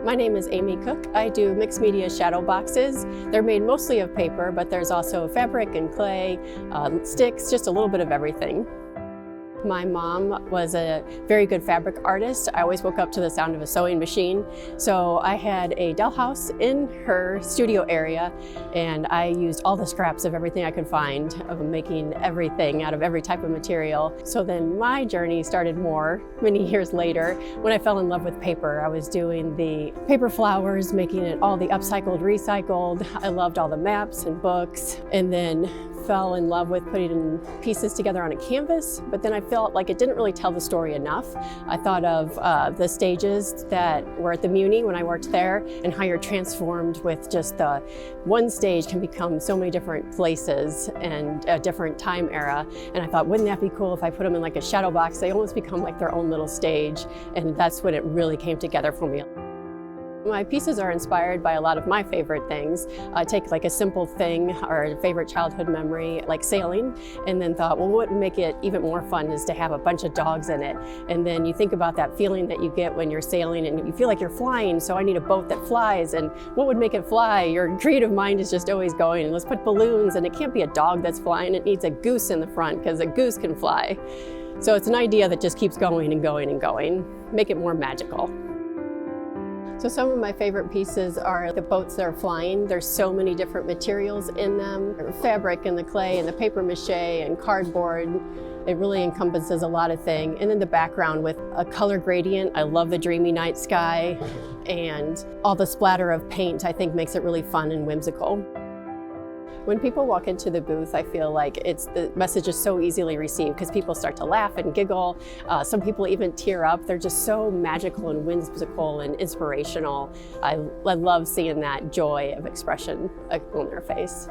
My name is Amy Koch. I do mixed media shadow boxes. They're made mostly of paper, but there's also fabric and clay, sticks, just a little bit of everything. My mom was a very good fabric artist. I always woke up to the sound of a sewing machine. So I had a dollhouse in her studio area, and I used all the scraps of everything I could find of making everything out of every type of material. So then my journey started more many years later when I fell in love with paper. I was doing the paper flowers, making it all the upcycled, recycled. I loved all the maps and books, and then fell in love with putting pieces together on a canvas, but then I felt like it didn't really tell the story enough. I thought of the stages that were at the Muni when I worked there, and how you're transformed with just the one stage can become so many different places and a different time era. And I thought, wouldn't that be cool if I put them in like a shadow box? They almost become like their own little stage, and that's when it really came together for me. My pieces are inspired by a lot of my favorite things. I take like a simple thing or a favorite childhood memory, like sailing, and then thought, well, what would make it even more fun is to have a bunch of dogs in it. And then you think about that feeling that you get when you're sailing and you feel like you're flying, so I need a boat that flies, and what would make it fly? Your creative mind is just always going, and let's put balloons, and it can't be a dog that's flying, it needs a goose in the front because a goose can fly. So it's an idea that just keeps going and going and going, make it more magical. So some of my favorite pieces are the boats that are flying. There's so many different materials in them. Fabric and the clay and the paper mache and cardboard. It really encompasses a lot of things. And then the background with a color gradient. I love the dreamy night sky, and all the splatter of paint I think makes it really fun and whimsical. When people walk into the booth, I feel like the message is so easily received because people start to laugh and giggle. Some people even tear up. They're just so magical and whimsical and inspirational. I love seeing that joy of expression on their face.